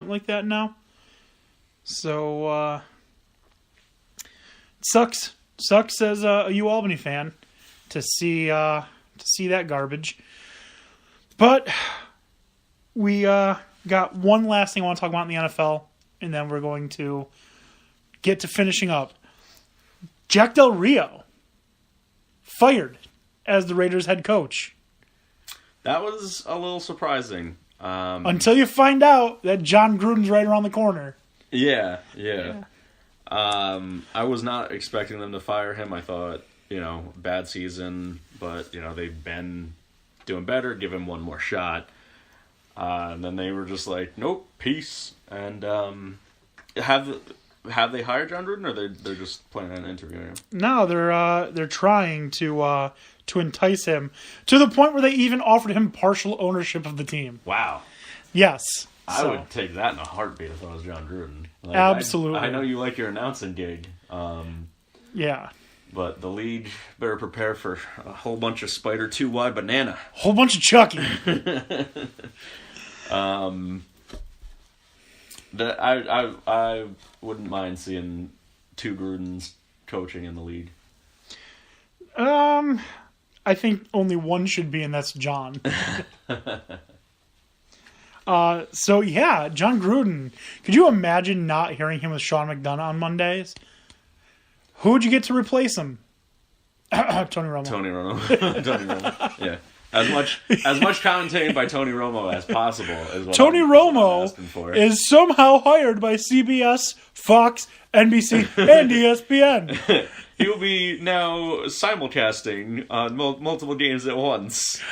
like that now. So, sucks as a UAlbany fan to see that garbage. But we got one last thing I want to talk about in the NFL, and then we're going to get to finishing up. Jack Del Rio fired as the Raiders head coach. That was a little surprising. Until you find out that John Gruden's right around the corner. Yeah. I was not expecting them to fire him. I thought, bad season, but, they've been doing better. Give him one more shot. And then they were just like, nope, peace. And have they hired John Gruden, or they're just planning on interviewing him? No, they're trying to entice him to the point where they even offered him partial ownership of the team. Wow. Yes. I would take that in a heartbeat if I was John Gruden. Like, absolutely. I know you like your announcing gig. Yeah. But the league better prepare for a whole bunch of Spider 2Y banana. Whole bunch of Chucky. I wouldn't mind seeing two Grudens coaching in the league. I think only one should be, and that's John. So yeah, John Gruden. Could you imagine not hearing him with Sean McDonough on Mondays? Who would you get to replace him? Tony Romo. Tony Romo. Yeah. As much commentating by Tony Romo as possible is what Tony Romo asking for. Is somehow hired by CBS, Fox, NBC, and ESPN. He will be now simulcasting on multiple games at once.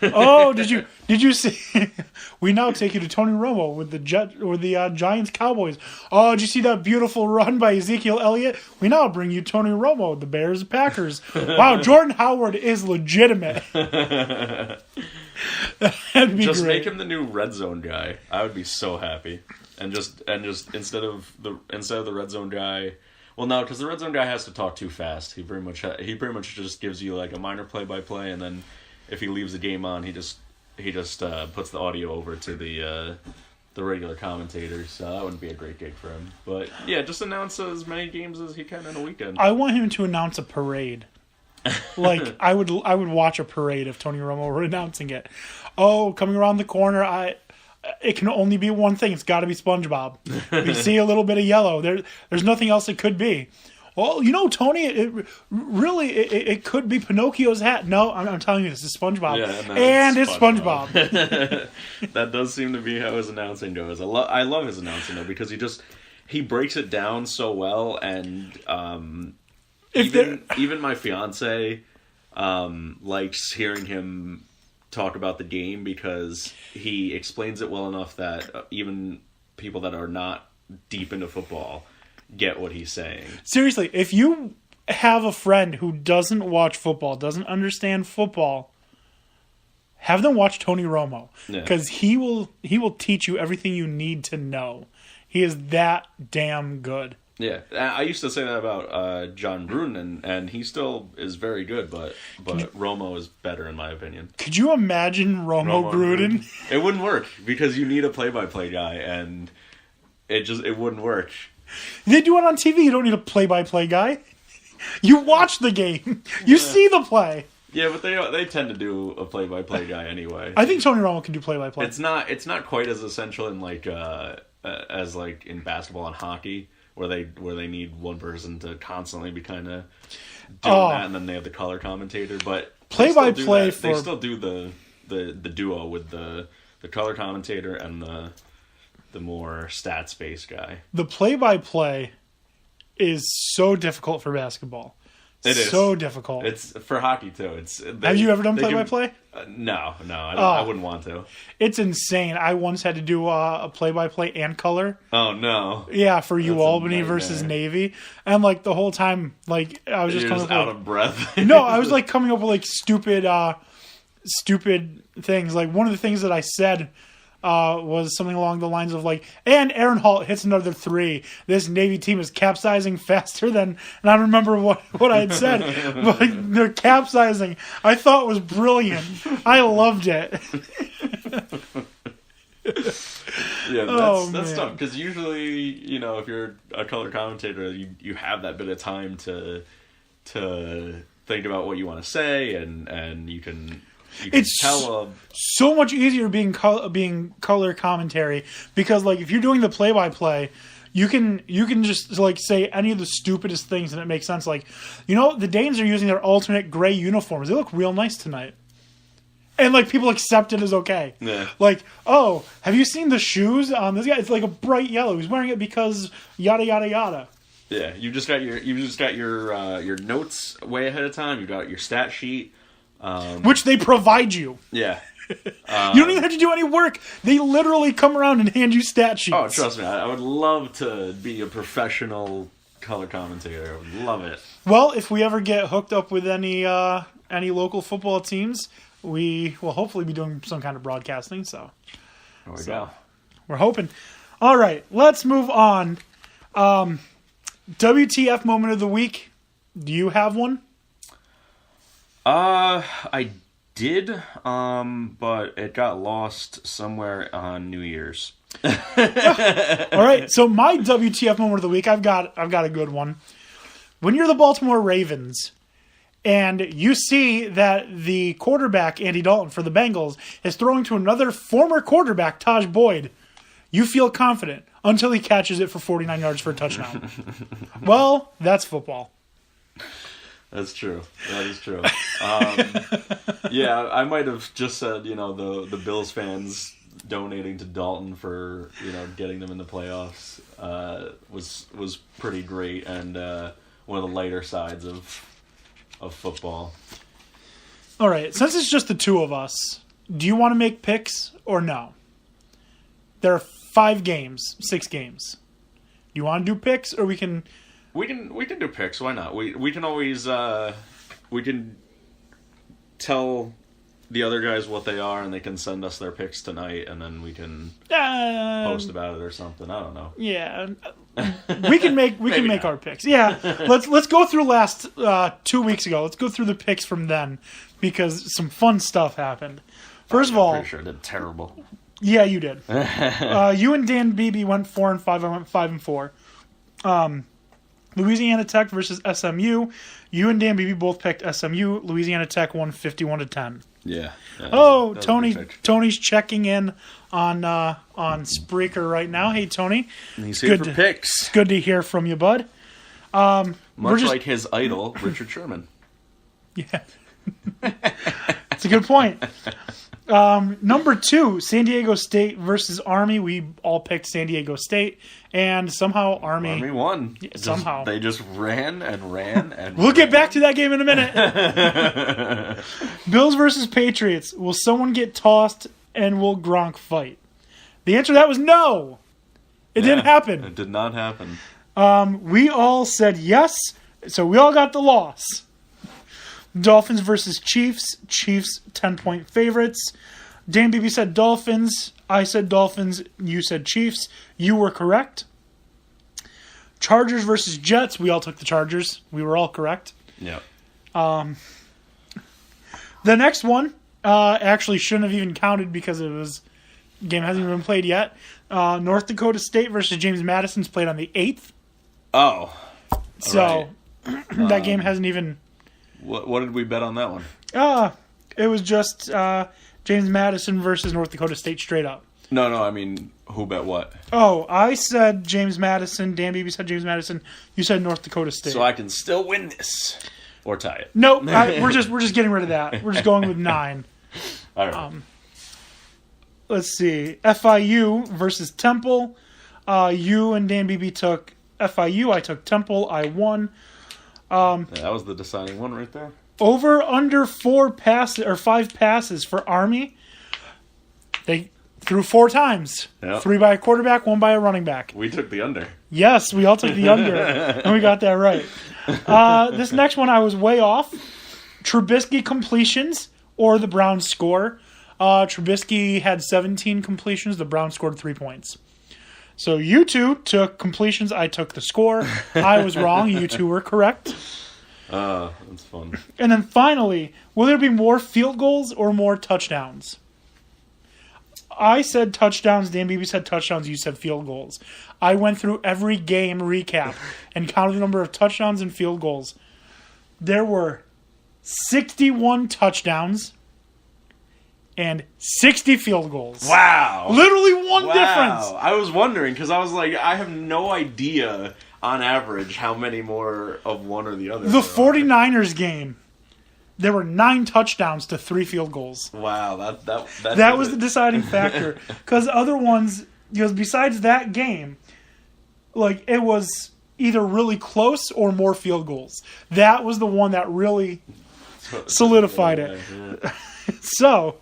Oh, did you see? We now take you to Tony Romo with the Giants Cowboys. Oh, did you see that beautiful run by Ezekiel Elliott? We now bring you Tony Romo with the Bears Packers. Wow, Jordan Howard is legitimate. That'd be just great. make him the new red zone guy. I would be so happy. And just instead of the red zone guy. Well, no, because the red zone guy has to talk too fast. He pretty much just gives you like a minor play-by-play, and then if he leaves the game on, he just puts the audio over to the regular commentators. So that wouldn't be a great gig for him. But yeah, just announce as many games as he can in a weekend. I want him to announce a parade. Like I would watch a parade if Tony Romo were announcing it. Oh, coming around the corner, it can only be one thing. It's got to be SpongeBob. You see a little bit of yellow. There's nothing else it could be. Well, Tony, it could be Pinocchio's hat. No, I'm telling you, this is SpongeBob. Yeah, and it's SpongeBob. That does seem to be how his announcing goes. I love his announcing, though, because he breaks it down so well, and even my fiance likes hearing him talk about the game because he explains it well enough that even people that are not deep into football get what he's saying. Seriously, if you have a friend who doesn't watch football, doesn't understand football, have them watch Tony Romo, because he will teach you everything you need to know. He is that damn good. Yeah, I used to say that about John Gruden, and he still is very good, but Romo is better in my opinion. Could you imagine Romo Gruden? It wouldn't work because you need a play-by-play guy, and it wouldn't work. They do it on TV. You don't need a play-by-play guy. You watch the game. You see the play. Yeah, but they tend to do a play-by-play guy anyway. I think Tony Romo can do play-by-play. It's not quite as essential in as in basketball and hockey, where they need one person to constantly be kind of doing that, and then they have the color commentator. But play-by-play they still do the duo with the color commentator and the more stats-based guy. The play-by-play is so difficult for basketball. It is so difficult. It's for hockey too. Have you ever done play-by-play? No, I wouldn't want to. It's insane. I once had to do a play-by-play and color. Oh no! Yeah, for UAlbany versus Navy, and like the whole time, like I was just coming up out of breath. No, I was like coming up with like stupid things. Like one of the things that I said was something along the lines of like, and Aaron Hall hits another three. This Navy team is capsizing faster than, and I don't remember what I had said, but they're capsizing. I thought it was brilliant. I loved it. Yeah, Oh, that's man. tough because usually, you know, if you're a color commentator, you have that bit of time to think about what you want to say, and you can It's tell so much easier being color commentary because, like, if you're doing the play-by-play, you can just, like, say any of the stupidest things and it makes sense. Like, you know, the Danes are using their alternate gray uniforms. They look real nice tonight. And, like, people accept it as okay. Yeah. Like, oh, have you seen the shoes on this guy? It's like a bright yellow. He's wearing it because yada, yada, yada. Yeah, you just got your notes way ahead of time. You got your stat sheet, Which they provide you. Yeah. You don't even have to do any work. They literally come around and hand you stat sheets. Oh, trust me, I would love to be a professional color commentator. I would love it. Well, if we ever get hooked up with any local football teams, we will hopefully be doing some kind of broadcasting. So There we go. we're hoping. All right, let's move on. WTF moment of the week. Do you have one? I did, but it got lost somewhere on New Year's. All right, so my WTF moment of the week, I've got a good one. When you're the Baltimore Ravens and you see that the quarterback, Andy Dalton, for the Bengals, is throwing to another former quarterback, Taj Boyd, you feel confident until he catches it for 49 yards for a touchdown. Well, that's football. That's true. That is true. Yeah, I might have just said, you know, the Bills fans donating to Dalton for, you know, getting them in the playoffs was pretty great and one of the lighter sides of football. All right, since it's just the two of us, do you want to make picks or no? There are 6 games. Do you want to do picks or we can... We can do picks. Why not? We can always we can tell the other guys what they are, and they can send us their picks tonight, and then we can post about it or something. I don't know. Yeah, we can make our picks. Yeah, let's go through last 2 weeks ago. Let's go through the picks from then because some fun stuff happened. First of all, I'm pretty sure I did terrible. Yeah, you did. You and Dan Beebe went 4-5. I went 5-4. Louisiana Tech versus SMU. You and Dan Beebe both picked SMU. Louisiana Tech won 51-10. Yeah. Tony's checking in on Spreaker right now. Hey, Tony. He's here for picks. It's good to hear from you, bud. Much like his idol, Richard Sherman. Yeah. That's a good point. Number 2, San Diego State versus Army. We all picked San Diego State, and somehow Army won. Somehow. They just ran and ran and We'll get back to that game in a minute. Bills versus Patriots. Will someone get tossed and will Gronk fight? The answer to that was no. It didn't happen. It did not happen. We all said yes, so we all got the loss. Dolphins versus Chiefs. Chiefs 10-point favorites. Dan Beebe said Dolphins. I said Dolphins. You said Chiefs. You were correct. Chargers versus Jets. We all took the Chargers. We were all correct. Yeah. The next one actually shouldn't have even counted because game hasn't even been played yet. North Dakota State versus James Madison's played on the 8th. Oh. So that game hasn't even... What did we bet on that one? It was just James Madison versus North Dakota State straight up. No, I mean, who bet what? Oh, I said James Madison. Dan Beebe said James Madison. You said North Dakota State. So I can still win this or tie it. Nope, we're just getting rid of that. We're just going with 9. All right. Let's see. FIU versus Temple. You and Dan Beebe took FIU. I took Temple. I won. That was the deciding one right there. Over under 5 passes for Army. They threw 4 times. Yep. 3 by a quarterback, 1 by a running back. We took the under. Yes, we all took the under, and we got that right. This next one I was way off. Trubisky completions or the Browns score. Trubisky had 17 completions. The Browns scored 3 points. So you two took completions. I took the score. I was wrong. You two were correct. That's fun. And then finally, will there be more field goals or more touchdowns? I said touchdowns. Dan Beebe said touchdowns. You said field goals. I went through every game recap and counted the number of touchdowns and field goals. There were 61 touchdowns and 60 field goals. Wow. Literally one difference. I was wondering because I was like, I have no idea on average how many more of one or the other. The 49ers game, there were 9 touchdowns to 3 field goals. Wow, that was the deciding factor. Because other ones, besides that game, like it was either really close or more field goals. That was the one that really solidified it. Yeah. So,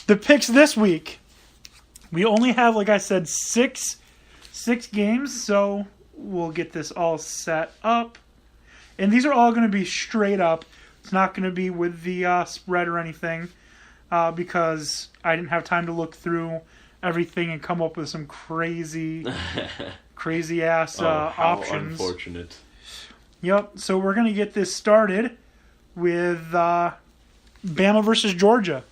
the picks this week, we only have, like I said, six games, so we'll get this all set up. And these are all going to be straight up. It's not going to be with the spread or anything because I didn't have time to look through everything and come up with some crazy ass options. Unfortunate. Yep, so we're going to get this started with Bama versus Georgia.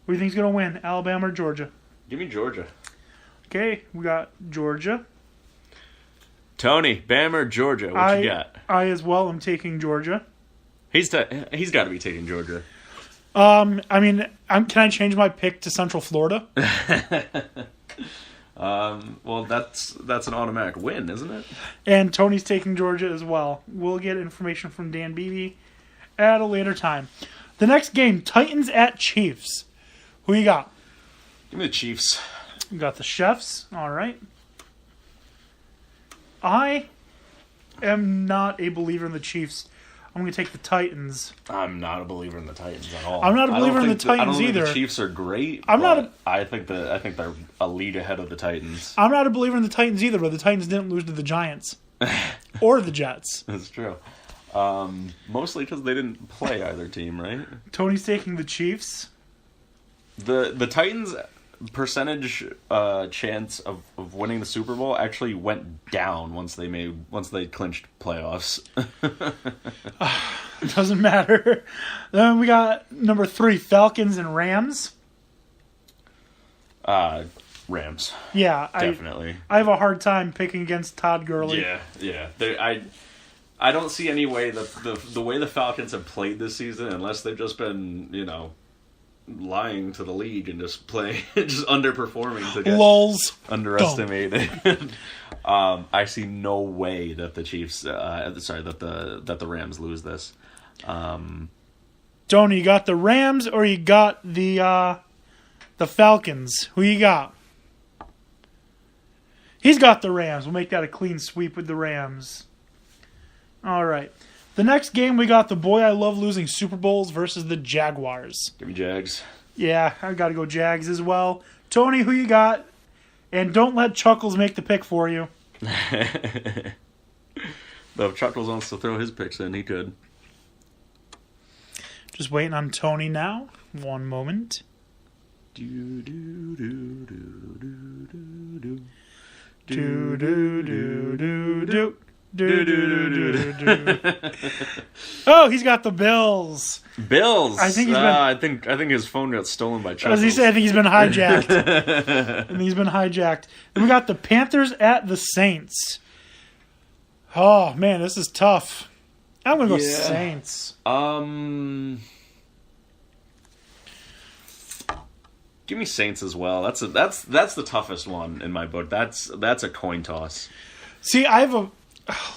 Who do you think's going to win, Alabama or Georgia? Give me Georgia. Okay, we got Georgia. Tony, Bama or Georgia? What you got? I as well am taking Georgia. He's got to be taking Georgia. Can I change my pick to Central Florida? Well, that's an automatic win, isn't it? And Tony's taking Georgia as well. We'll get information from Dan Beebe at a later time. The next game, Titans at Chiefs. Who you got? Give me the Chiefs. You got the Chefs. All right. I am not a believer in the Chiefs. I'm going to take the Titans. I'm not a believer in the Titans at all. I'm not a believer in the Titans I don't either. think the Chiefs are great. I think they're a league ahead of the Titans. I'm not a believer in the Titans either, but the Titans didn't lose to the Giants or the Jets. That's true. Mostly because they didn't play either team, right? Tony's taking the Chiefs. The Titans' percentage chance of winning the Super Bowl actually went down once they clinched playoffs. It doesn't matter. Then we got number 3, Falcons and Rams. Rams. Yeah, definitely. I have a hard time picking against Todd Gurley. Yeah. I don't see any way that the way the Falcons have played this season, unless they've just been, lying to the league and just underperforming to get Lulz. Underestimated. I see no way that the Chiefs, that the Rams lose this. Tony, you got the Rams or you got the Falcons? Who you got? He's got the Rams. We'll make that a clean sweep with the Rams. All right. The next game, we got the boy I love losing Super Bowls versus the Jaguars. Give me Jags. Yeah, I got to go Jags as well. Tony, who you got? And don't let Chuckles make the pick for you. Though if Chuckles wants to throw his picks in, he could. Just waiting on Tony now. One moment. Do do do do do do do. Do do do do do. Do, do, do, do, do. Oh, he's got the Bills. Bills. I think I think his phone got stolen by Chuckles. As he said, I think he's been hijacked. Then we got the Panthers at the Saints. Oh man, this is tough. I'm gonna go Saints. Give me Saints as well. That's the toughest one in my book. That's a coin toss. See, I have a.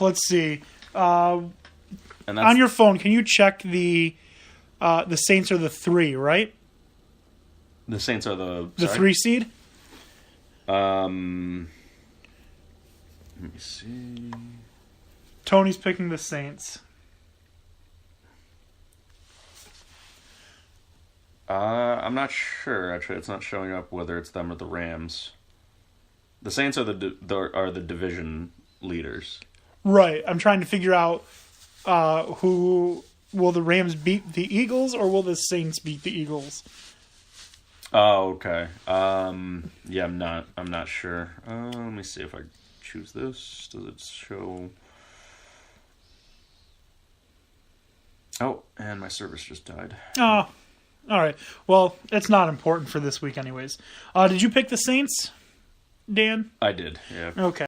Let's see. On your phone, can you check the Saints are the 3, right? The Saints are the 3 seed. Let me see. Tony's picking the Saints. I'm not sure. Actually, it's not showing up whether it's them or the Rams. The Saints are the division leaders. Right. I'm trying to figure out who will the Rams beat the Eagles or will the Saints beat the Eagles? Oh, okay. Yeah, I'm not sure. Let me see if I choose this. Does it show? Oh, and my service just died. Oh, All right. Well, it's not important for this week anyways. Did you pick the Saints, Dan? I did, yeah. Okay.